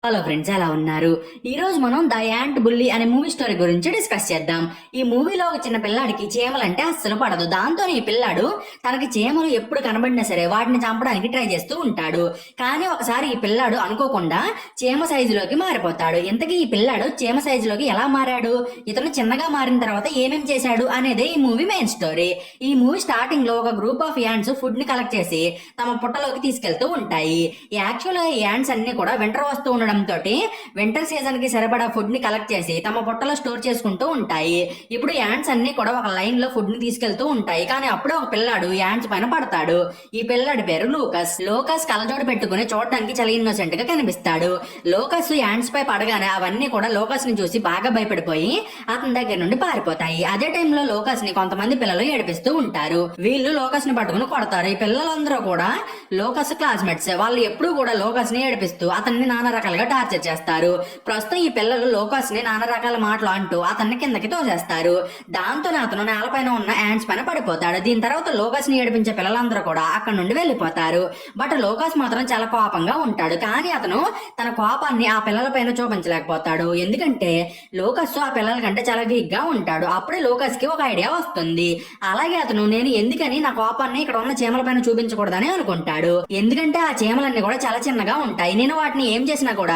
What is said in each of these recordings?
Hello friends, ఎలా ఉన్నారు? ఈ రోజు మనం ద యాంట్ బుల్లీ అనే మూవీ స్టోరీ గురించి డిస్కస్ చేద్దాం. ఈ మూవీలో ఒక చిన్న పిల్లాడికి చీమలంటే అస్సలు పడదు. దాంతో ఈ పిల్లాడు తనకి చీమలు ఎప్పుడు కనబడినా సరే వాటిని చంపడానికి ట్రై చేస్తూ ఉంటాడు. కానీ ఒకసారి ఈ పిల్లాడు అనుకోకుండా చీమ సైజులోకి మారిపోతాడు. ఇంతకీ ఈ పిల్లాడు చీమ సైజులోకి ఎలా మారాడు, ఇతను చిన్నగా మారిన తర్వాత ఏమేం చేశాడు అనేదే ఈ మూవీ మెయిన్ స్టోరీ. ఈ మూవీ స్టార్టింగ్ లో ఒక గ్రూప్ ఆఫ్ యాంట్స్ ఫుడ్ ని కలెక్ట్ చేసి తమ పుట్టలోకి తీసుకెళ్తూ ఉంటాయి. యాక్చువల్ గా ఈ యాంట్స్ అన్ని కూడా వింటర్ వస్తూ ఉండడం తోటి వింటర్ సీజన్ కి సరిపడా ఫుడ్ ని కలెక్ట్ చేసి తమ పొట్టలో స్టోర్ చేసుకుంటూ ఉంటాయి. ఇప్పుడు యాంట్స్ అన్ని కూడా ఒక లైన్ లో ఫుడ్ ని తీసుకెళ్తూ ఉంటాయి. కానీ అప్పుడే ఒక పిల్లాడు యాంట్స్ పైన పడతాడు. ఈ పిల్లాడి పేరు లూకస్. లోకస్ కళ్ళజోడు పెట్టుకుని చూడడానికి చాలా ఇన్నోసెంట్ గా కనిపిస్తాడు. లోకస్ యాంట్స్ పై పడగానే అవన్నీ కూడా లోకస్ ని చూసి బాగా భయపడిపోయి అతని దగ్గర నుండి పారిపోతాయి. అదే టైంలో లోకస్ ని కొంతమంది పిల్లలు ఏడిపిస్తూ ఉంటారు. వీళ్ళు లోకస్ ని పట్టుకుని కొడతారు. ఈ పిల్లలందరూ కూడా లోకస్ క్లాస్మేట్స్. వాళ్ళు ఎప్పుడు కూడా లోకస్ ని ఏడిపిస్తూ అతన్ని నానా రకాలుగా టార్చర్ చేస్తారు. ప్రస్తుతం ఈ పిల్లలు లోకస్ ని నానా రకాల మాటలు అంటూ అతన్ని కిందకి తోసేస్తారు. దాంతో అతను నేలపైన ఉన్న యాంట్స్ పైన పడిపోతాడు. దీని తర్వాత లోకస్ ని ఏడిపించే పిల్లలందరూ కూడా అక్కడ నుండి వెళ్ళిపోతారు. బట్ లోకస్ మాత్రం చాలా కోపంగా ఉంటాడు. కానీ అతను తన కోపాన్ని ఆ పిల్లల పైన చూపించలేకపోతాడు. ఎందుకంటే లోకస్ ఆ పిల్లల కంటే చాలా వీక్ గా ఉంటాడు. అప్పుడే లోకస్ కి ఒక ఐడియా వస్తుంది. అలాగే అతను నేను ఎందుకని నా కోపాన్ని ఇక్కడ ఉన్న చీమల పైన చూపించకూడదని అనుకుంటాడు. ఎందుకంటే ఆ చీమలన్నీ కూడా చాలా చిన్నగా ఉంటాయి. నేను వాటిని ఏం చేసినా కూడా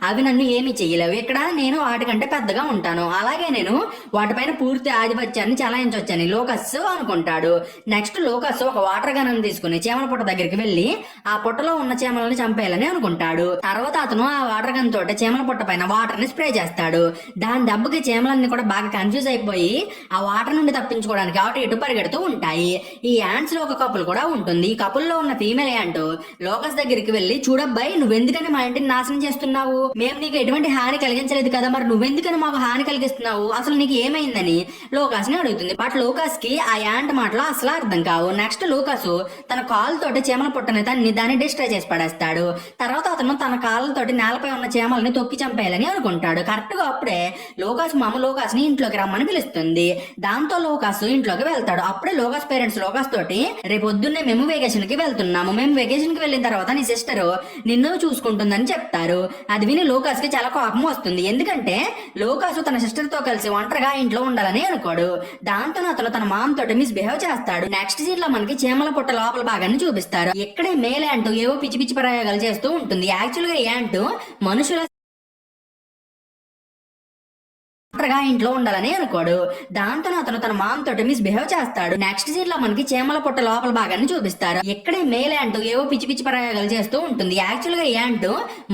అవి నన్ను ఏమి చెయ్యలేవు. ఇక్కడ నేను వాటికంటే పెద్దగా ఉంటాను. అలాగే నేను వాటిపైన పూర్తి ఆధిపత్యాన్ని చలాయించవచ్చని లోకస్ అనుకుంటాడు. నెక్స్ట్ లోకస్ ఒక వాటర్ గన్ తీసుకుని చీమల పుట్ట దగ్గరికి వెళ్లి ఆ పుట్టలో ఉన్న చీమలను చంపేయాలని అనుకుంటాడు. తర్వాత అతను ఆ వాటర్ గన్ తోటి చీమల పుట్ట పైన వాటర్ ని స్ప్రే చేస్తాడు. దాని దెబ్బకి చీమలన్నీ కూడా బాగా కన్ఫ్యూజ్ అయిపోయి ఆ వాటర్ నుండి తప్పించుకోవడానికి అటు ఇటు పరిగెడుతూ ఉంటాయి. ఈ యాంట్స్ లో ఒక కపుల్ కూడా ఉంటుంది. ఈ కపుల్ లో ఉన్న ఫీమేల్ యాంట్ లోకస్ దగ్గరికి వెళ్లి, చూడబ్బాయి నువ్వెందుకని మా ఇంటిని నాశనం చేస్తున్నావు? మేము నీకు ఎటువంటి హాని కలిగించలేదు కదా, మరి నువ్వెందుకని మాకు హాని కలిగిస్తున్నావు? అసలు నీకు ఏమైందని లోకస్ ని అడుగుతుంది. బట్ లోకస్ కి ఆ యాంట్ మాటలు అసలు అర్థం కావు. నెక్స్ట్ లోకస్ తన కాలుతోటి చీమల పుట్టని దాన్ని డిస్ట్రాయ్ చేసి పడేస్తాడు. తర్వాత అతను తన కాళ్ళతోటి నేలపై ఉన్న చీమల్ని తొక్కి చంపేయాలని అనుకుంటాడు. కరెక్ట్ గా అప్పుడే లోకస్ మామ లోకస్ ని ఇంట్లోకి రమ్మని పిలుస్తుంది. దాంతో లోకస్ ఇంట్లోకి వెళ్తాడు. అప్పుడే లోకస్ పేరెంట్స్ లోకస్ తోటి రేపు పొద్దున్నే మేము వెకేషన్ కి వెళ్తున్నాము, మేము వెకేషన్ కి వెళ్ళిన తర్వాత నీ సిస్టర్ నిన్ను చూసుకుంటుందని చెప్తారు. అది విని లోకస్ కి చాలా కోపం వస్తుంది. ఎందుకంటే లోకస్ తన సిస్టర్ తో కలిసి ఒంటరిగా ఇంట్లో ఉండాలని అనుకోడు. దాంతో అతను తన మామ తోటి మిస్బిహేవ్ చేస్తాడు. నెక్స్ట్ సీన్ లో మనకి చీమల పుట్ట లోపల భాగాన్ని చూపిస్తారు. ఇక్కడే మేల్ యాంట్ ఏవో పిచ్చి పిచ్చి ప్రయోగాలు చేస్తూ ఉంటుంది. యాక్చువల్ గా యాంట్ మనుషుల ఇంట్లో ఉండాలని అనుకోడు. దాంతో అతను తన మామ తోటి మిస్బిహేవ్ చేస్తాడు. నెక్స్ట్ సీన్ లో మనకి చీమల పుట్ట లోపల భాగాన్ని చూపిస్తారు. ఇక్కడే మేల్ యాంట్ ఏవో పిచ్చి పిచ్చి ప్రయోగాలు చేస్తూ ఉంటుంది. యాక్చువల్ గా యాంట్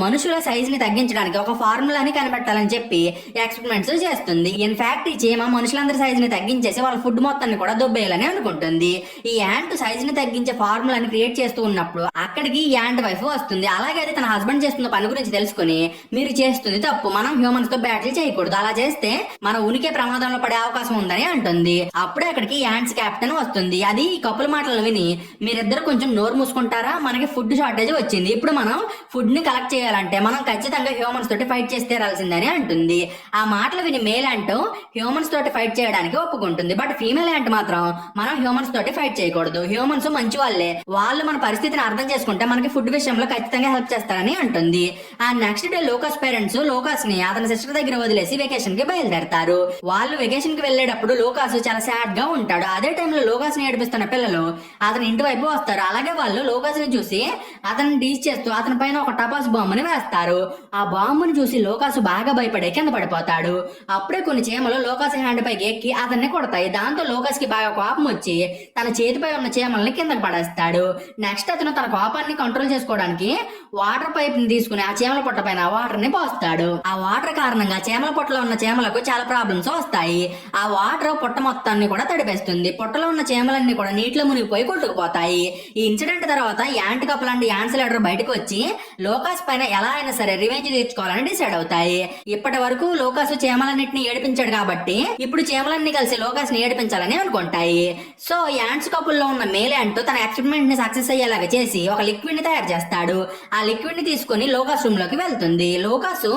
మనుషుల సైజ్ ని తగ్గించడానికి ఒక ఫార్ములాని కనిపెట్టాలని చెప్పి ఎక్స్పెరిమెంట్స్ చేస్తుంది. ఇన్ఫాక్ట్ ఈ చీమ మనుషులందరి సైజ్ ని తగ్గించేసి వాళ్ళ ఫుడ్ మొత్తాన్ని కూడా దొబ్బేయాలని అనుకుంటుంది. ఈ యాంట్ సైజ్ ని తగ్గించే ఫార్ములాని క్రియేట్ చేస్తూ ఉన్నప్పుడు అక్కడికి యాంట్ వైఫ్ వస్తుంది. అలాగే అది తన హస్బెండ్ చేస్తున్న పని గురించి తెలుసుకుని, మీరు చేస్తుంది తప్పు, మనం హ్యూమన్స్ తో బ్యాటిల్ చేయకూడదు, అలా చేస్తే మన ఉనికి ప్రమాదంలో పడే అవకాశం ఉందని అంటుంది. అప్పుడే అక్కడికి యాంట్స్ కెప్టెన్ వస్తుంది. అది ఈ కపుల్ మాటలు విని, మీరిద్దరు కొంచెం నోరు మూసుకుంటారా, మనకి ఫుడ్ షార్టేజ్ వచ్చింది, ఇప్పుడు మనం ఫుడ్ ని కలెక్ట్ చేయాలంటే మనం ఖచ్చితంగా హ్యూమన్స్ తోటి ఫైట్ చేసి తీరాల్సిందని అంటుంది. ఆ మాటలు విని మేల్ యాంట్ హ్యూమన్స్ తోటి ఫైట్ చేయడానికి ఒప్పుకుంటుంది. బట్ ఫీమేల్ యాంట్ మాత్రం మనం హ్యూమన్స్ తోటి ఫైట్ చేయకూడదు, హ్యూమన్స్ మంచి వాళ్ళే, వాళ్ళు మన పరిస్థితిని అర్థం చేసుకుంటే మనకి ఫుడ్ విషయంలో ఖచ్చితంగా హెల్ప్ చేస్తారని అంటుంది. ఆ next day locus parents locus ని అతని సిస్టర్ దగ్గర వదిలేసి వెకేషన్ కి బయలుదేరతారు. వాళ్ళు వెకేషన్ కి వెళ్లేటప్పుడు లోకాస్ చాలా సాడ్ గా ఉంటాడు. అదే టైంలో లోకాస్ ని ఏడిపిస్తున్న పిల్లలు అతని ఇంటి వైపు వస్తారు. అలాగే వాళ్ళు లోకాస్ ని చూసి అతన్ని డీచ్ చేస్తూ అతని పైన ఒక టపాస్ బాంబుని వేస్తారు. ఆ బాంబుని చూసి లోకాసు బాగా భయపడే కింద పడిపోతాడు. అప్పుడే కొన్ని చీమలు లోకాస్ హ్యాండ్ పైకి ఎక్కి అతన్ని కొడతాయి. దాంతో లోకాస్ కి బాగా కోపం వచ్చి తన చేతిపై ఉన్న చీమల్ని కిందకి పడేస్తాడు. నెక్స్ట్ అతను తన కోపాన్ని కంట్రోల్ చేసుకోవడానికి వాటర్ పైప్ ని తీసుకుని ఆ చీమల పొట్ట పైన వాటర్ ని పోస్తాడు. ఆ వాటర్ కారణంగా చీమల పొట్టలో ఉన్న చీమలకు చాలా ప్రాబ్లమ్స్ వస్తాయి. ఆ వాటర్ పొట్ట మొత్తాన్ని కూడా తడిపేస్తుంది. పొట్టలో ఉన్న చీమలన్నీ కూడా నీటిలో మునిగిపోయి కొట్టుకుపోతాయి. ఈ ఇన్సిడెంట్ తర్వాత ant couple and ants leader బయటకు వచ్చి లోకాస్ పైన ఎలా అయినా సరే రివెంజ్ తీర్చుకోవాలని డిసైడ్ అవుతాయి. ఇప్పటి వరకు లోకాస్ చీమలన్నింటినీ ఏడిపించాడు కాబట్టి ఇప్పుడు చీమలన్నీ కలిసి లోకాస్ ని ఏడిపించాలని అనుకుంటాయి. సో యాంట్స్ కపుల్ లో ఉన్న మేల్ యాంట్ తన ఎక్స్పెరిమెంట్ ని సక్సెస్ అయ్యేలాగా చేసి ఒక లిక్విడ్ ని తయారు చేస్తాడు. ఆ లిక్విడ్ ని తీసుకుని లోకాస్ రూమ్ లోకి వెళ్తుంది. లోకాస్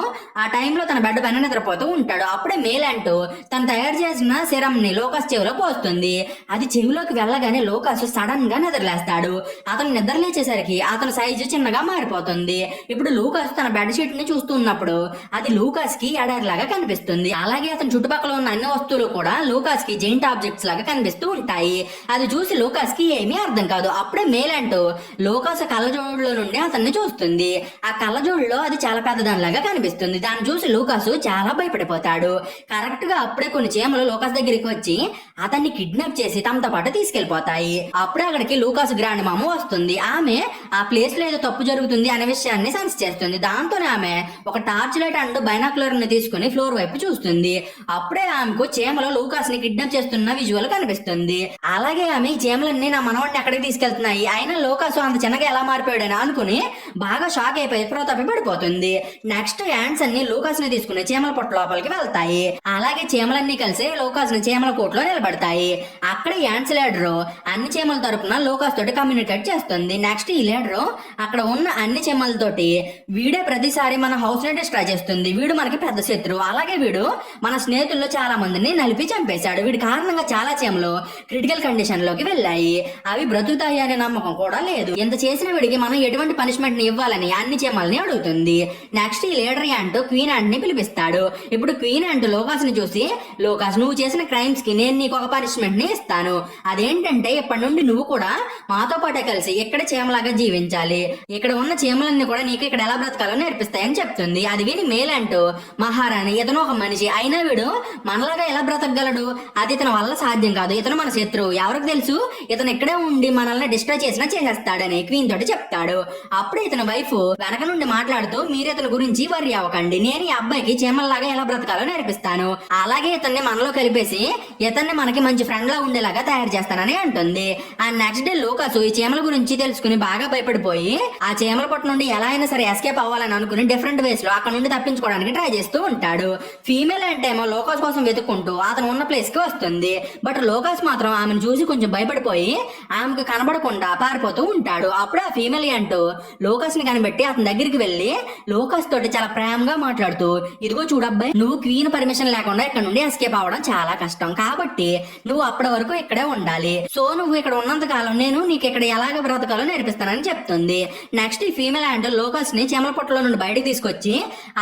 ఆ టైంలో తన బెడ్ పైన నిద్రపోతూ ఉంటాడు. అప్పుడే మేలంటూ తను తయారు చేసిన సిరం ని లోకాస్ చెవిలో పోస్తుంది. అది చెవిలోకి వెళ్ళగానే లోకాస్ సడన్ గా నిద్రలేస్తాడు. అతను నిద్రలేచేసరికి అతని సైజు చిన్నగా మారిపోతుంది. ఇప్పుడు లూకాస్ తన బెడ్ షీట్ ని చూస్తున్నప్పుడు అది లూకాస్ కి ఎడారిలాగా కనిపిస్తుంది. అలాగే అతని చుట్టుపక్కల ఉన్న అన్ని వస్తువులు కూడా లూకాస్ కి జెయింట్ ఆబ్జెక్ట్స్ లాగా కనిపిస్తూ ఉంటాయి. అది చూసి లూకాస్ కి ఏమీ అర్థం కాదు. అప్పుడే మేలంటూ లూకాస్ కళ్ళజోడులో నుండి అతన్ని చూస్తుంది. ఆ కళ్ళజోడులో అది చాలా పెద్దదానిలాగా కనిపిస్తుంది. దాన్ని చూసి లూకాసు చాలా భయపడిపోతాడు. కరెక్ట్ గా అప్పుడే కొన్ని చీమలు లూకాస్ దగ్గరికి వచ్చి అతన్ని కిడ్నాప్ చేసి తమతో పాటు తీసుకెళ్లిపోతాయి. అప్పుడే అక్కడికి లూకాస్ గ్రాండ్ మామ వస్తుంది. ఆమె ఆ ప్లేస్ లో ఏదో తప్పు జరుగుతుంది అనే విషయాన్ని సెన్స్ చేస్తుంది. దాంతోనే ఆమె ఒక టార్చ్ లైట్ అండ్ బైనాక్యులర్ ని తీసుకుని ఫ్లోర్ వైపు చూస్తుంది. అప్పుడే ఆమెకు చీమలు లూకాస్ ని కిడ్నాప్ చేస్తున్న విజువల్ కనిపిస్తుంది. అలాగే ఆమె ఈ చీమలన్నీ నా మనవాడిని ఎక్కడికి తీసుకెళ్తున్నాయి, అయినా లూకాసు అంత చిన్నగా ఎలా మారిపోయాడని అనుకుని బాగా షాక్ అయిపోయి ప్రోతపి పడిపోతుంది. నెక్స్ట్ యాండ్స్ అన్ని లూకాస్ ని తీసుకుని చీమల పొట్ట లోపలికి వెళ్తాయి. అలాగే చీమలన్నీ కలిసి లూకాస్ ని చీమల కోట్లో నిలబడతాయి. అక్కడ యాండ్స్ లీడరు అన్ని చీమల తరపున లూకాస్ తోటి కమ్యూనికేట్ చేస్తుంది. నెక్స్ట్ ఈ లీడరు అక్కడ ఉన్న అన్ని చీమలతోటి వీడే ప్రతిసారి మన హౌస్ ని డిస్ట్రాయ్ చేస్తుంది, వీడు మనకి పెద్ద శత్రువు, అలాగే వీడు మన స్నేహితుల్లో చాలా మందిని నలిపి చంపేశాడు, వీడి కారణంగా చాలా చీమలు క్రిటికల్ కండిషన్ లోకి వెళ్ళాయి, అవి బ్రతుకుతాయి అనే నమ్మకం కూడా లేదు, ఇంత చేసిన వీడికి మనం ఎటువంటి పనిష్మెంట్ ని ఇవ్వాలని అన్ని చీమల్ని అడుగుతుంది. నెక్స్ట్ ఈ లీడర్ యాంట్ క్వీన్ యాంట్ ని పిలిపిస్తాడు. ఇప్పుడు క్వీన్ యాంట్ లోకాస్ ని చూసి, లోకాస్ నువ్వు చేసిన క్రైమ్స్ కి నేను నీకు ఒక పనిష్మెంట్ ని ఇస్తాను, అదేంటంటే ఇప్పటి నుండి నువ్వు కూడా మాతో పాటే కలిసి ఇక్కడ చీమలాగా జీవించాలి, ఇక్కడ ఉన్న చీమలన్నీ కూడా నీకు ఇక్కడ ఎలా బ్రతకాలో నేర్పిస్తాయని చెప్తుంది. అది విని మేలంటూ, మహారాణి ఇతను ఒక మనిషి, అయినా వీడు మనలాగా ఎలా బ్రతకగలడు, అది ఇతని వల్ల సాధ్యం కాదు, ఇతను మన శత్రువు, ఎవరికి తెలుసు ఇతను ఇక్కడే ఉండి మనల్ని డిస్ట్రాయ్ చేసినా చేసేస్తాడని క్వీన్ తోటి చెప్తాడు. అప్పుడు ఇతని వైఫ్ వెనక నుండి మాట్లాడుతూ, మీరు ఇతని గురించి వర్రీ అవ్వకండి, నేను ఈ అబ్బాయికి చీమల్లాగా ఎలా బ్రతకాలో నేర్పిస్తాను, అలాగే ఇతన్ని మనలో కలిపేసి ఇతన్ని మనకి మంచి ఫ్రెండ్ లా ఉండేలాగా తయారు చేస్తానని అంటుంది. ఆ నెక్స్ట్ డే లూకాసు ఈ చీమల గురించి తెలుసుకుని బాగా భయపడిపోయి ఆ చీమల పొట్ట నుండి ఎలా అయినా సరే ఎస్కేప్ అవ్వాలని అనుకుని డిఫరెంట్ వేస్ లో అక్కడ నుండి తప్పించుకోవడానికి ట్రై చేస్తూ ఉంటాడు. ఫీమేల్ అంటే ఏమో లోకాస్ కోసం వెతుక్కుంటూ అతను ఉన్న ప్లేస్ కి వస్తుంది. బట్ లోకాస్ మాత్రం ఆమెను చూసి కొంచెం భయపడిపోయి ఆమెకు కనబడకుండా పారిపోతూ ఉంటాడు. అప్పుడు ఆ ఫీమేల్ అంటూ లోకాస్ ని కనిపెట్టి అతని దగ్గరికి వెళ్లి లోకాస్ తోటి చాలా ప్రేమగా మాట్లాడుతూ, ఇదిగో చూడబ్బాయి, నువ్వు క్వీన్ పర్మిషన్ లేకుండా ఇక్కడ నుండి ఎస్కేప్ అవ్వడం చాలా కష్టం, కాబట్టి నువ్వు అప్పటి వరకు ఇక్కడే ఉండాలి, సో నువ్వు ఇక్కడ ఉన్నంత కాలం నేను నీకు ఇక్కడ ఎలాగ బ్రతకాలో నేర్పిస్తానని చెప్తుంది. నెక్స్ట్ ఈ ఫీమేల్ యాంట్ లోకాస్ ని చీమల పొట్టలో నుండి బయటకు తీసుకొచ్చి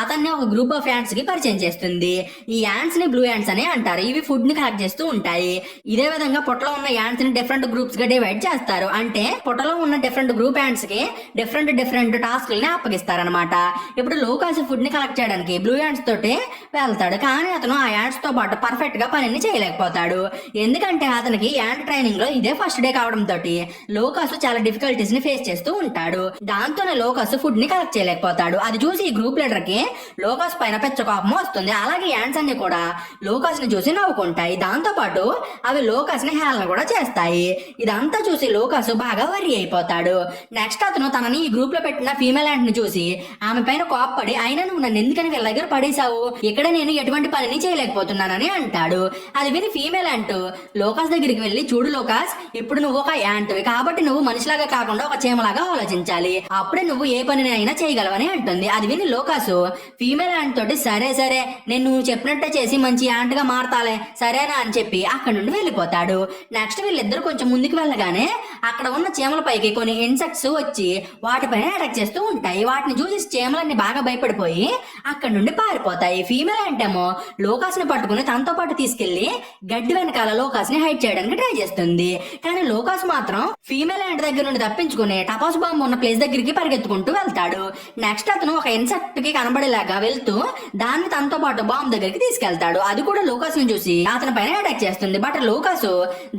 అతన్ని ఒక గ్రూప్ ఆఫ్ యాంట్స్ కి పరిచయం చేస్తుంది. ఈ యాంట్స్ ని బ్లూ యాంట్స్ అని అంటారు. ఇవి ఫుడ్ ని కలెక్ట్ చేస్తూ ఉంటాయి. ఇదే విధంగా పొట్టలో ఉన్న యాంట్స్ ని డిఫరెంట్ గ్రూప్స్ గా డివైడ్ చేస్తారు. అంటే పొట్టలో ఉన్న డిఫరెంట్ గ్రూప్ యాంట్స్ కి డిఫరెంట్ టాస్క్ ని అప్పగిస్తారనమాట. ఇప్పుడు లోకాస్ ఫుడ్ ని కలెక్ట్ చేయడానికి బ్లూ యాంట్స్ తోటి వెళ్తాడు. కానీ అతను ఆ యాంట్స్ తో పాటు పర్ఫెక్ట్ గా పనిని చేయలేకపోతాడు. ఎందుకంటే అతనికి యాంట్ ట్రైనింగ్ లో ఇదే ఫస్ట్ డే కావడం తోటి లోకాస్ చాలా డిఫికల్టీస్ ని ఫేస్ చేస్తూ ఉంటాడు. దాంతోనే లోకాస్ ఫుడ్ ని కలెక్ట్ చేయలేకపోతాడు. అది చూసి ఈ గ్రూప్ లీడర్ కి లోకాస్ పైన పెద్ద కోపం వస్తుంది. అలాగే యాంట్స్ అన్ని కూడా లోకాస్ ని చూసి నవ్వుకుంటాయి. దాంతో పాటు అవి లోకాస్ ని హేళన కూడా చేస్తాయి. ఇదంతా చూసి లోకాస్ బాగా వరి అయిపోతాడు. నెక్స్ట్ అతను తనని ఈ గ్రూప్ లో పెట్టిన ఫీమేల్ యాంట్ ని చూసి ఆమె పైన కోప్పడి, అయినా నువ్వు నన్ను ఎందుకని వీళ్ళ దగ్గర పడేశావు, ఇక్కడ నేను ఎటువంటి పనిని చేయలేకపోతున్నానని అంటాడు. అది విని ఫీమేల్ యాంట్ లోకాస్ దగ్గరికి వెళ్లి, చూడు లోకాస్, ఇప్పుడు నువ్వు ఒక యాంట్వి కాబట్టి నువ్వు మనిషిలాగా కాకుండా ఒక చీమలాగా ఆలోచించాలి, అప్పుడే నువ్వు ఏ పనిని అయినా చేయగలవని అంటుంది. అది విని లోకాసు ఫీమేల్ యాంట్ తోటి, సరే సరే నేను నువ్వు చెప్పినట్టే చేసి మంచి యాంట్ గా మారతాలే, సరేనా అని చెప్పి అక్కడ నుండి వెళ్ళిపోతాడు. నెక్స్ట్ వీళ్ళిద్దరు కొంచెం ముందుకు వెళ్ళగానే అక్కడ ఉన్న చీమల పైకి కొన్ని ఇన్సెక్ట్స్ వచ్చి వాటిపైన అటాక్ చేస్తూ ఉంటాయి. వాటిని చూసి చీమలన్నీ బాగా భయపడిపోయి అక్కడ నుండి పారిపోతాయి. ఫీమేల్ యాంట్ ఏమో లోకాస్ ని పట్టుకుని తనతో పాటు తీసుకెళ్లి గడ్డి వెనకాల లోకాస్ ని హైడ్ చేయడానికి ట్రై చేస్తుంది. కానీ లోకాస్ మాత్రం ఫీమేల్ యాంట్ దగ్గర నుండి తప్పించుకుని టపాస్ బాంబు ఉన్న ప్లేస్ దగ్గరికి పరిగెత్తుకుంటూ వెళ్తాడు. నెక్స్ట్ అతను ఒక ఇన్సెక్ట్ కి కనబడేలాగా వెళ్తూ దాన్ని తనతో పాటు బాంబు దగ్గరికి తీసుకెళ్తాడు. అది కూడా లోకాస్ ని చూసి అతని పైన అటాక్ చేస్తుంది. బట్ లోకాస్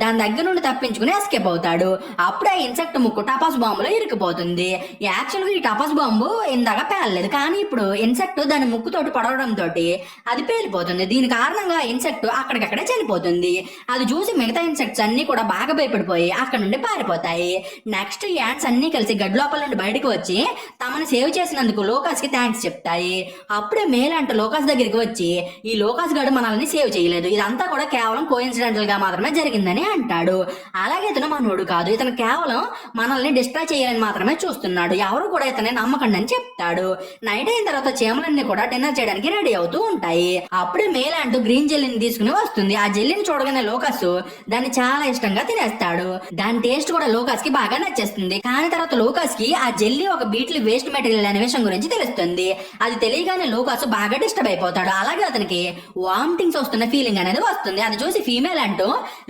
దాని దగ్గర నుండి తప్పించుకుని ఎస్కేప్ అవుతాడు. అప్పుడే ఆ ఇన్సెక్ట్ ముక్కు టపాస్ బాంబులో ఇరుక్కుపోతుంది. యాక్చువల్ గా ఈ టపాస్ బాంబు ఇందాక పేలలేదు, కానీ ఇప్పుడు ఇన్సెక్ట్ దాని ముక్కుతోటి పడవడం తోటి అది పేలిపోతుంది. దీని కారణంగా ఇన్సెక్ట్ అక్కడికక్కడే చనిపోతుంది. అది చూసి మిగతా ఇన్సెక్ట్స్ అన్ని కూడా బాగా భయపడిపోయి అక్కడ నుండి పారిపోతాయి. నెక్స్ట్ యాంట్స్ అన్ని కలిసి గడ్డి లోపల నుండి బయటకు వచ్చి తమను సేవ్ చేసినందుకు లోకాస్ కి థ్యాంక్స్ చెప్తాయి. అప్పుడే మేల్ అంటూ లోకాస్ దగ్గరికి వచ్చి, ఈ లోకాస్ గడు మనల్ని సేవ్ చేయలేదు, ఇదంతా కూడా కేవలం కోఇన్సిడెంటల్ గా మాత్రమే జరిగిందని అంటాడు. అలాగే ఇతను మనోడు కాదు, ఇతను కేవలం మనల్ని డిస్ట్రాయ్ చేయాలని మాత్రమే చూస్తున్నాడు, ఎవరు కూడా ఇతన్ని నమ్మకండి అని చెప్తాడు. నైట్ అయిన తర్వాత చీమలన్నీ కూడా డిన్నర్ చేయడానికి రెడీ అవుతూ ఉంటాయి. ఉంటాయి. అప్పుడే మేలాంట్ గ్రీన్ జెల్లీని తీసుకుని వస్తుంది. ఆ జెల్లీని చూడగానే లోకస్ దాన్ని చాలా ఇష్టంగా తినేస్తాడు. దాని టేస్ట్ కూడా లోకస్ కి బాగా నచ్చేస్తుంది. కానీ తర్వాత లోకస్ కి ఆ జెల్లీ ఒక బీట్లీ వేస్ట్ మెటీరియల్ అనే విషయం గురించి తెలుస్తుంది. అది తెలియగానే లోకస్ బాగా డిస్టర్బ్ అయిపోతాడు. అలాగే అతనికి వామిటింగ్స్ వస్తున్న ఫీలింగ్ అనేది వస్తుంది. అది చూసి ఫీమేల్ అంటూ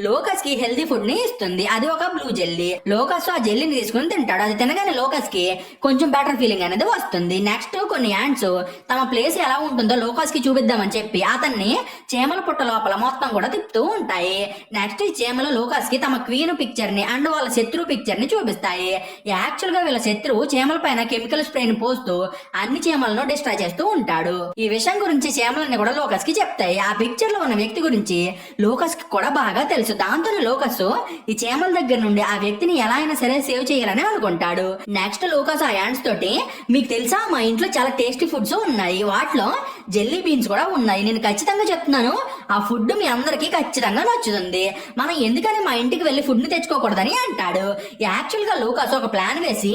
లోకస్ కి హెల్దీ ఫుడ్ ని ఇస్తుంది. అది ఒక బ్లూ జెల్లీ. లోకస్ ఆ జెల్లీని తీసుకుని తింటాడు. అది తినగానే లోకస్ కి కొంచెం బెటర్ ఫీలింగ్ అనేది వస్తుంది. నెక్స్ట్ కొన్ని యాంట్స్ తమ ప్లేస్ ఎలా ఉంటుందో లోకస్ కి చూపిద్దామని చెప్పి అతన్ని చీమల పుట్ట లోపల మొత్తం కూడా తిప్పుతూ ఉంటాయి. నెక్స్ట్ ఈ చీమలు లోకస్ కి తమ క్వీన్ పిక్చర్ ని అండ్ వాళ్ళ శత్రువు పిక్చర్ ని చూపిస్తాయి. యాక్చువల్ గా వీళ్ళ శత్రువు చీమల పైన కెమికల్ స్ప్రే ని పోస్తూ అన్ని చీమలను డిస్ట్రాయ్ చేస్తూ ఉంటాడు. ఈ విషయం గురించి చీమలన్నీ కూడా లోకస్ కి చెప్తాయి. ఆ పిక్చర్ లో ఉన్న వ్యక్తి గురించి లోకస్ కి కూడా బాగా తెలుసు. దాంతోనే లోకస్ ఈ చీమల దగ్గర నుండి ఆ వ్యక్తిని ఎలా అయినా సరే సేవ్ చేయాలని అనుకుంటాడు. నెక్స్ట్ లోకస్ ఆ యాంట్స్ తోటి, మీకు తెలుసా మా ఇంట్లో చాలా టేస్టీ ఫుడ్స్ ఉన్నాయి, వాటిలో జెల్లీ బీన్స్ కూడా ఉన్నాయి. నేను ఖచ్చితంగా చెప్తున్నాను ఆ ఫుడ్ మీ అందరికి ఖచ్చితంగా నచ్చుతుంది. మనం ఎందుకని మా ఇంటికి వెళ్లి ఫుడ్ ని తెచ్చుకోకూడదని అంటాడు. యాక్చువల్ గా లోకస్ ఒక ప్లాన్ వేసి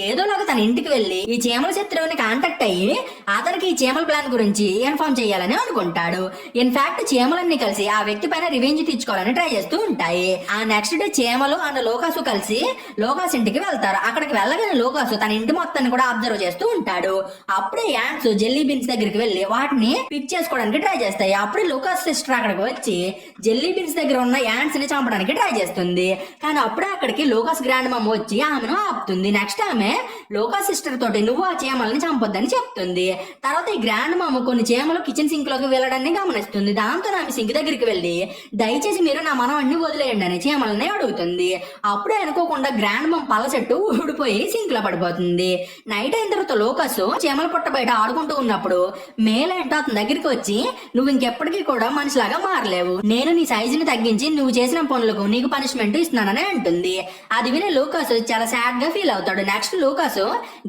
ఏదోలాగా తన ఇంటికి వెళ్లి ఈ చీమల శత్రువుని కాంటాక్ట్ అయ్యి అతనికి ఈ చీమల ప్లాన్ గురించి ఇన్ఫార్మ్ చేయాలని అనుకుంటాడు. ఇన్ఫాక్ట్ చీమలన్నీ కలిసి ఆ వ్యక్తి పైన రివెంజ్ తీర్చుకోవాలని ట్రై చేస్తూ ఉంటాయి. ఆ నెక్స్ట్ డే చీమలు అండ్ లోకాసు కలిసి లోకాస్ ఇంటికి వెళ్తారు. అక్కడికి వెళ్ళగానే లోకాసు తన ఇంటి మొత్తాన్ని కూడా అబ్జర్వ్ చేస్తూ ఉంటాడు. అప్పుడే యాంట్స్ జెల్లీ బీన్స్ దగ్గరికి వెళ్లి వాటిని పిక్ చేసుకోవడానికి ట్రై చేస్తాయి. అప్పుడే లోకాస్ సిస్టర్ అక్కడికి వచ్చి జెల్లీ బీన్స్ దగ్గర ఉన్న యాంట్స్ ని చంపడానికి ట్రై చేస్తుంది. కానీ అప్పుడే అక్కడికి లోకాస్ గ్రాండ్ మమ్ వచ్చి ఆమెను ఆపుతుంది. నెక్స్ట్ ఆమె లోకాస్ సిస్టర్ తోటి నువ్వు ఆ చీమల్ని చంపొద్దని చెప్తుంది. తర్వాత ఈ గ్రాండ్ మమ్ కొన్ని చీమలు కిచెన్ సింక్ లోకి వెళ్ళడాన్ని గమనిస్తుంది. దాంతో ఆమె సింక్ దగ్గరికి వెళ్లి దయచేసి మీరు నా మనవన్ని వదిలేయండి అని చీమలని అడుగుతుంది. అప్పుడే అనుకోకుండా గ్రాండ్ మమ్ పళ్ళ చెట్టు ఊడిపోయి సింక్ లో పడిపోతుంది. నైట్ అయిన తర్వాత లోకస్ చీమల పుట్ట బయట ఆడుకుంటూ ఉన్నప్పుడు మేలాంట్ అతని దగ్గరికి వచ్చి నువ్వు ఇంకెప్పటికీ కూడా మనిషిలాగా మారలేవు, నేను నీ సైజుని తగ్గించి నువ్వు చేసిన పనులకు నీకు పనిష్మెంట్ ఇస్తున్నానని అంటుంది. అది విని లోకస్ చాలా సాడ్ గా ఫీల్ అవుతాడు. నెక్స్ట్ లోకస్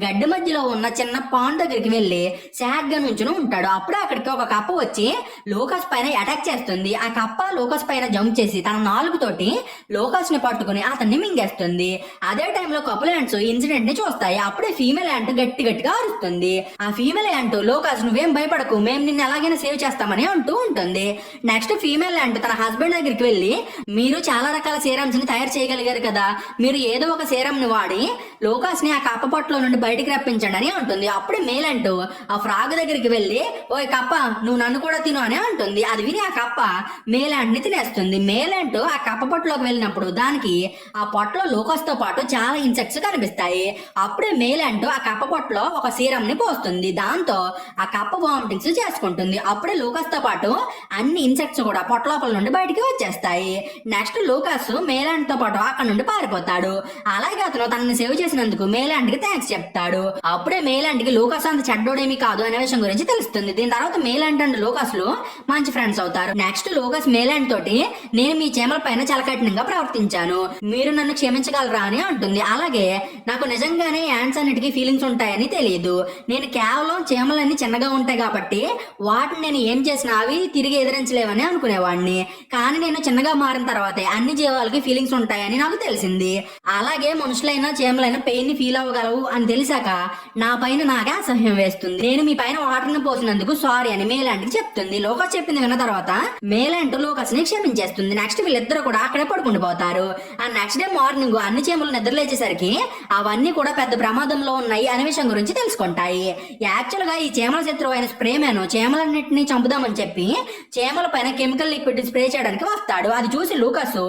గడ్డి మధ్యలో ఉన్న చిన్న పాండ్ దగ్గరికి వెళ్లి సాడ్ గా నుంచుని ఉంటాడు. అప్పుడే అక్కడికి ఒక కప్ప వచ్చి లోకస్ పైన అటాక్ చేస్తుంది. ఆ కప్ప లోకస్ పైన జంప్ చేసి తన నాలుగుతోటి లోకస్ ని పట్టుకుని అతన్ని మింగేస్తుంది. అదే టైంలో కపుల్ యాంట్స్ ఇన్సిడెంట్ ని చూస్తాయి. అప్పుడే ఫీమేల్ యాంట్ గట్టిగా అరుస్తుంది. ఆ ఫీమేల్ యాంట్ లోకస్ నువ్వేం భయపడకు, మేము నిన్ను ఎలాగైనా సేవ్ చేస్తామని అంటూ ఉంటుంది. నెక్స్ట్ ఫీమేల్ యాంట్ తన హస్బెండ్ దగ్గరికి వెళ్లి మీరు చాలా రకాల సీరమ్స్ ని తయారు చేయగలిగారు కదా, మీరు ఏదో ఒక సీరం ని వాడి లోకస్ ని ఆ కప్ప పొట్టలో నుండి బయటికి రప్పించండి అని అంటుంది. అప్పుడే మేల్ యాంట్ ఆ ఫ్రాగ్ దగ్గరికి వెళ్లి ఓయ్ కప్ప నువ్వు నన్ను కూడా తిను అని అంటుంది. అది విని ఆ కప్ప మేల్ యాంట్ ని తినేస్తుంది. మేల్ యాంట్ ఆ కప్ప పొట్టలోకి వెళ్ళినప్పుడు దానికి ఆ పొట్టలో లోకస్ తో పాటు చాలా ఇన్సెక్ట్స్ కనిపిస్తాయి. అప్పుడే మేల్ యాంట్ ఆ కప్ప పొట్టలో ఒక సీరం ని పోస్తుంది. దాంతో ఆ కప్ప వామిటింగ్స్ చేసుకుంటుంది. అప్పుడే లోకస్ తో పాటు అన్ని ఇన్సెక్ట్స్ కూడా పొట్ట లోపల నుండి బయటికి వచ్చేస్తాయి. నెక్స్ట్ లోకస్ మేలాండ్ తో పాటు అక్కడ నుండి పారిపోతాడు. అలాగే అతను తనని సేవ్ చేసినందుకు మేలాండ్ కి థ్యాంక్స్ చెప్తాడు. అప్పుడే మేలాండ్ కి లోకస్ అంత చెడ్డోడేమీ కాదు అనే విషయం గురించి తెలుస్తుంది. దీని తర్వాత మేలాండ్ అండ్ లోకస్ లు మంచి ఫ్రెండ్స్ అవుతారు. నెక్స్ట్ లోకస్ మేలాండ్ తోటి నేను మీ చీమల పైన చాలా కఠినంగా ప్రవర్తించాను, మీరు నన్ను క్షమించగలరా అని అంటుంది. అలాగే నాకు నిజంగానే యాంట్స్ అన్నిటికీ ఫీలింగ్స్ ఉంటాయని తెలియదు, నేను కేవలం చీమలన్నీ చిన్నగా ఉంటాయి కాబట్టి వాటిని నేను ఏం చేసినా అవి తిరిగి ఎదిరించలేవని అనుకునేవాడిని. కానీ నేను చిన్నగా మారిన తర్వాతే అన్ని జీవాలకి ఫీలింగ్స్ ఉంటాయని నాకు తెలిసింది. అలాగే మనుషులైనా చీమలైనా పెయిన్ ని ఫీల్ అవ్వగలవు అని తెలిసాక నా పైన నాకే అసహ్యం వేస్తుంది. నేను మీ పైన వాటర్ ని పోసినందుకు సారీ అని మేలాంట్ కి చెప్తుంది. లోకస్ చెప్పింది విన్న తర్వాత మేలాంట్ లోకస్ ని క్షమించేస్తుంది. నెక్స్ట్ వీళ్ళిద్దరు కూడా అక్కడే పడుకుండిపోతారు. ఆ నెక్స్ట్ డే మార్నింగ్ అన్ని చీమలు నిద్రలేచేసరికి అవన్నీ కూడా పెద్ద ప్రమాదంలో ఉన్నాయి అనే విషయం గురించి తెలుసుకుంటాయి. యాక్చువల్ గా ఈ చీమల శత్రువు అయిన స్ప్రే మ్యాన్ చీమలన్నింటినీ చంపుదామని చెప్పి చీమల పైన కెమికల్ లిక్విడ్ స్ప్రే చేయడానికి వస్తాడు. అది చూసి లూకస్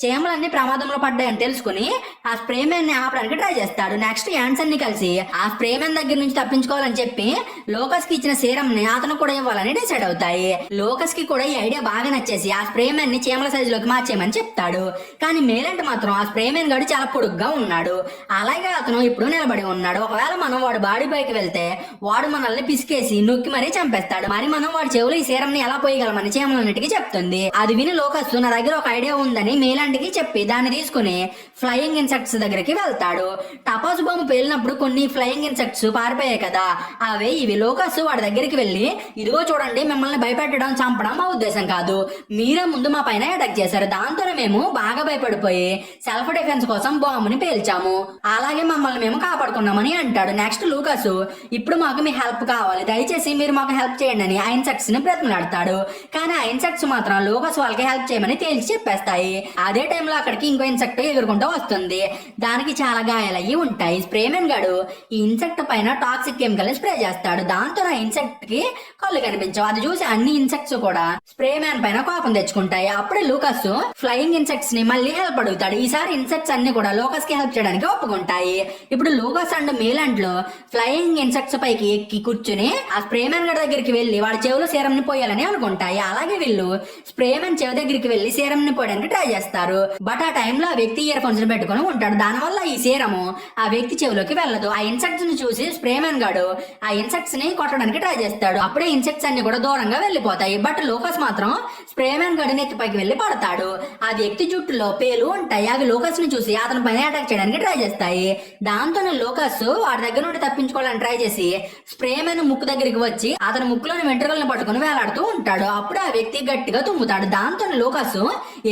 చీమలన్నీ ప్రమాదంలో పడ్డాయని తెలుసుకుని ఆ స్ప్రే మ్యాన్ ని ఆపడానికి ట్రై చేస్తాడు. నెక్స్ట్ యాంట్స్ అన్ని కలిసి ఆ స్ప్రే మ్యాన్ దగ్గర నుంచి తప్పించుకోవాలని చెప్పి లోకస్ కి ఇచ్చిన సీరం ని అతను కూడా ఇవ్వాలని డిసైడ్ అవుతాయి. లోకస్ కి కూడా ఈ ఐడియా బాగా నచ్చేసి ఆ స్ప్రే మ్యాన్ ని చీమల సైజు లోకి మార్చేయమని చెప్తాడు. కానీ మేలంట్ మాత్రం ఆ స్ప్రే మ్యాన్ గడు చాలా పొడుగ్గా ఉన్నాడు. అలాగే అతను ఇప్పుడు నిలబడి ఉన్నాడు. ఒకవేళ మనం వాడు బాడీ పైకి వెళ్తే వాడు మనల్ని పిసికేసి నొక్కి మరీ చంపేస్తాడు. మరి మనం వాడి చెవులు ఈ సీరం ని ఎలా పోయగలమని చీమలన్నిటికీ చెప్తుంది. అది విని లోకస్ నా దగ్గర ఒక ఐడియా ఉందని మేలాంటికి చెప్పి దాన్ని తీసుకుని ఫ్లయింగ్ ఇన్సెక్ట్స్ దగ్గరికి వెళ్తాడు. టపాసు బొమ్మ పేలినప్పుడు కొన్ని ఫ్లయింగ్ ఇన్సెక్ట్స్ పారిపోయాయి కదా, అవే ఇవి. లోకస్ వాడి దగ్గరికి వెళ్ళి, ఇదిగో చూడండి, మిమ్మల్ని భయపెట్టడం చంపడం మా ఉద్దేశం కాదు, మీరే ముందు మా పైన అటాక్ చేశారు, దాంతోనే మేము బాగా భయపడిపోయి సెల్ఫ్ డిఫెన్స్ కోసం బాంబుని పేల్చాము, అలాగే మమ్మల్ని మేము కాపాడుకున్నామని అంటాడు. నెక్స్ట్ లూకాస్, ఇప్పుడు మాకు మీ హెల్ప్ కావాలి, దయచేసి మీరు మాకు హెల్ప్ చేయండి అని ఆ ఇన్సెక్ట్స్ ని బ్రతిమలాడతాడు. కానీ ఆ ఇన్సెక్ట్స్ మాత్రం లూకాస్ వాళ్ళకి హెల్ప్ చేయమని తేల్చి చెప్పేస్తాయి. అదే టైంలో అక్కడికి ఇంకో ఇన్సెక్ట్ ఎగురుకుంటూ వస్తుంది. దానికి చాలా గాయాలయ్యి ఉంటాయి. స్ప్రేమెన్ గాడు ఈ ఇన్సెక్ట్ పైన టాక్సిక్ కెమికల్ ని స్ప్రే చేస్తాడు. దాంతో ఆ ఇన్సెక్ట్ కి కళ్ళు కనిపించవు. అది చూసి అన్ని ఇన్సెక్ట్స్ కూడా స్ప్రే మ్యాన్ పైన కోపం తెచ్చుకుంటాయి. అప్పుడే లూకాస్ ఫ్లయింగ్ ఇన్సెక్ట్స్ ని మళ్ళీ హెల్ప్ అడుగుతాడు. ఈసారి ఇన్సెక్ట్స్ అన్ని కూడా లూకాస్ కి హెల్ప్ చేయడానికి ఒప్పుకుంటాయి. ఇప్పుడు లూకాస్ అండ్ మేలాండ్ లో ఫ్లయింగ్ ఇన్సెక్ట్స్ పైకి ఎక్కి కూర్చుని ఆ స్ప్రేమ్యాన్ గడి దగ్గరికి వెళ్లి వాడి చెవులో సీరం ని పోయాలని అనుకుంటాయి. అలాగే వీళ్ళు స్ప్రేమ్యాన్ చెవి దగ్గరికి వెళ్లి సీరం ని పోయడానికి ట్రై చేస్తారు. బట్ ఆ టైంలో ఆ వ్యక్తి ఇయర్ ఫోన్స్ పెట్టుకుని ఉంటాడు. దానివల్ల ఈ సీరము ఆ వ్యక్తి చెవిలోకి వెళ్ళదు. ఆ ఇన్సెక్ట్స్ ని చూసి స్ప్రేమ్యాన్ గాడు ఆ ఇన్సెక్ట్స్ ని కొట్టడానికి ట్రై చేస్తాడు. అప్పుడే ఇన్సెక్ట్స్ అన్ని కూడా దూరంగా వెళ్లిపోతాయి. బట్ లూకాస్ మాత్రం స్ప్రేమ్యాన్ గడి నెత్తి పైకి వెళ్లి పడతాడు. ఆ వ్యక్తి జుట్టులో పేలు ఉంటాయి. అవి లూకాస్ ని చూసి అతని పైన అటాక్ చేయడానికి ట్రై చేస్తాయి. దాంతోనే లూకాస్ వాడి దగ్గర నుండి తప్పించుకోవాలని ట్రై చేసి స్ప్రేమ్యాన్ ముక్కు దగ్గరికి వచ్చి అతని ముక్కులోని వెంట్రుకలను పట్టుకుని వేలాడుతూ ఉంటాడు. అప్పుడు ఆ వ్యక్తి గట్టిగా తుమ్ముతాడు. దాంతో లూకాస్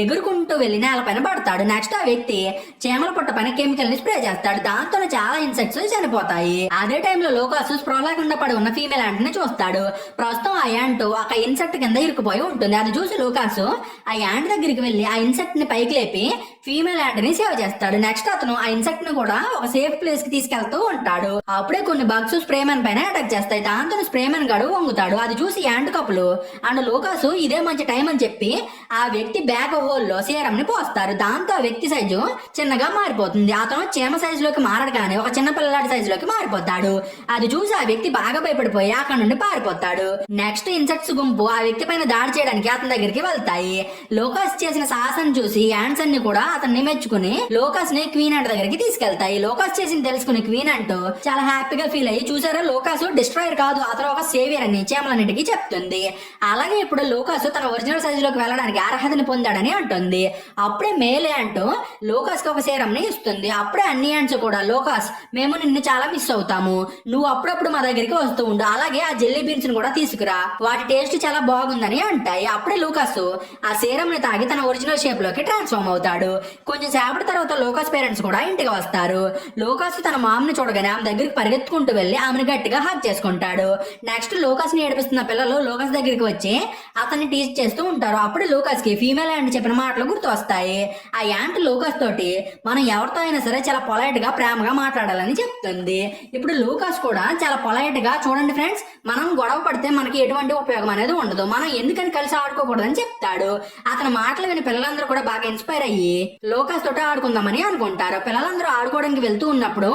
ఎగురుకుంటూ వెళ్లి నేలపైన పడతాడు. నెక్స్ట్ ఆ వ్యక్తి చేమల పుట్ట పైన కెమికల్ ని స్ప్రే చేస్తాడు. దాంతో చాలా ఇన్సెక్ట్స్ చనిపోతాయి. అదే టైంలో లూకాస్ స్ప్రో లేకుండా పడి ఉన్న ఫీమేల్ యాంట్ ని చూస్తాడు. ప్రస్తుతం ఆ యాంట్ ఒక ఇన్సెక్ట్ కింద ఇరుక్కుపోయి ఉంటుంది. అది చూసి లూకాస్ ఆ యాంట్ దగ్గరికి వెళ్లి ఆ ఇన్సెక్ట్ ని పైకి లేపి ఫీమేల్ యాంట్ ని సేవ్ చేస్తాడు. నెక్స్ట్ అతను ఆ ఇన్సెక్ట్ ని కూడా ఒక సేఫ్ ప్లేస్ కి తీసుకెళ్తూ ఉంటాడు. అప్పుడే కొన్ని బగ్స్ స్ప్రేమన్ పైన అటాక్ చేస్తాయి. దాంతో స్ప్రేమన్ గాడు వంగుతాడు. అది చూసి యాంట్ కప్పులు అండ్ లూకాస్ ఇదే మంచి టైం అని చెప్పి ఆ వ్యక్తి బ్యాక్ హోల్ లో సీరం ని పోస్తారు. దాంతో ఆ వ్యక్తి సైజు చిన్నగా మారిపోతుంది. అతను చీమ సైజు లోకి మారడు కానీ ఒక చిన్న పిల్లలాడి సైజు లోకి మారిపోతాడు. అది చూసి ఆ వ్యక్తి బాగా భయపడిపోయి అక్కడ నుండి పారిపోతాడు. నెక్స్ట్ ఇన్సెక్ట్స్ గుంపు ఆ వ్యక్తి పైన దాడి చేయడానికి అతని దగ్గరికి వెళ్తాయి. లూకాస్ చేసిన సాహసం చూసి యాంట్స్ అన్ని కూడా అతన్ని మెచ్చుకుని లూకాస్ ని క్వీన్ అంట్ దగ్గరికి తీసుకెళ్తాయి. లూకాస్ చేసింది తెలుసుకుని క్వీన్ అంటూ చాలా హ్యాపీగా ఫీల్ అయ్యి, చూసారా లూకాస్ డిస్ట్రాయర్ కాదు, అతను ఒక సేవియర్ అని చీమలన్నిటికీ చెప్తుంది. అలాగే ఇప్పుడు లూకాస్ తన ఒరిజినల్ సైజు లోకి వెళ్ళడానికి అర్హతని పొందాడని అంటుంది. అప్పుడే మేల్ యాంట్ లూకాస్ కి ఒక సీరం ని ఇస్తుంది. అప్పుడే అన్ని యాంట్స్ కూడా లూకాస్ మేము నిన్ను చాలా మిస్ అవుతాము, నువ్వు అప్పుడప్పుడు మా దగ్గరికి వస్తూ ఉండు, అలాగే ఆ జెల్లీ బీన్స్ ని కూడా తీసుకురా, వాటి టేస్ట్ చాలా బాగుందని అంటాయి. అప్పుడే లూకాస్ ఆ సీరం ని తాగి తన ఒరిజినల్ షేప్ లోకి ట్రాన్స్ఫార్మ్ అవుతాడు. కొంచెం సేపటి తర్వాత లూకాస్ పేరెంట్స్ కూడా ఇంటికి వస్తారు. లూకాస్ తన మామ్ ని చూడగానే ఆమె దగ్గరికి పరిగెత్తుకుంటూ వెళ్లి ఆమెను గట్టిగా హగ్ చేసుకుంటాడు. నెక్స్ట్ లూకాస్ ని ఏడిపిస్తున్న పిల్లలు లూకాస్ దగ్గరికి వచ్చి అతన్ని టీచ్ చేస్తూ ఉంటారు. అప్పుడు లూకాస్ కి ఫీమేల్ యాంట్ చెప్పిన మాటలు గుర్తు వస్తాయి. ఆ యాంట్ లూకాస్ తోటి మనం ఎవరితో అయినా సరే చాలా పొలైట్ గా ప్రేమగా మాట్లాడాలని చెప్తుంది. ఇప్పుడు లూకాస్ కూడా చాలా పొలైట్ గా, చూడండి ఫ్రెండ్స్, మనం గొడవ పడితే మనకి ఎటువంటి ఉపయోగం అనేది ఉండదు, మనం ఎందుకని కలిసి ఆడుకోకూడదని చెప్తాడు. అతని మాటలు విని పిల్లలందరూ కూడా బాగా ఇన్స్పైర్ అయ్యి లూకాస్ తోటి ఆడుకుందామని అనుకుంటారు. పిల్లలందరూ ఆడుకోవడానికి వెళ్తూ ఉన్నప్పుడు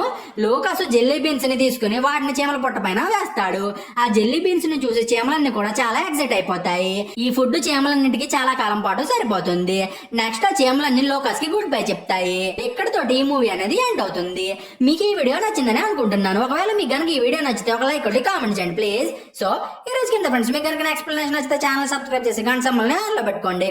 లూకాస్ జెల్లీ బీన్స్ ని తీసుకుని వాటిని చీమల పుట్ట పైన వేస్తాడు. ఆ జెల్లీ బీన్స్ ని చూసి చీమలన్నీ కూడా చాలా ఎక్సైట్ అయిపోతాయి. ఈ ఫుడ్ చీమలన్నింటికి చాలా కాలం పాటు సరిపోతుంది. నెక్స్ట్ ఆ చీమలన్నీ లూకాస్ కి గుడ్ బై చెప్తాయి. ఇక్కడతోటి ఈ మూవీ అనేది ఎండ్ అవుతుంది. మీకు ఈ వీడియో నచ్చిందని అనుకుంటున్నాను. ఒకవేళ మీకు కనుక ఈ వీడియో నచ్చితే ఒక లైక్ కొట్టి కామెంట్ చేయండి ప్లీజ్. సో ఈ రోజు కింద ఫ్రెండ్స్ మీకు కనుక ఎక్స్ప్లెనేషన్ నచ్చితే ఛానల్ సబ్స్క్రైబ్ చేసి గంట సింబల్ ని ఆన్ లో పెట్టుకోండి.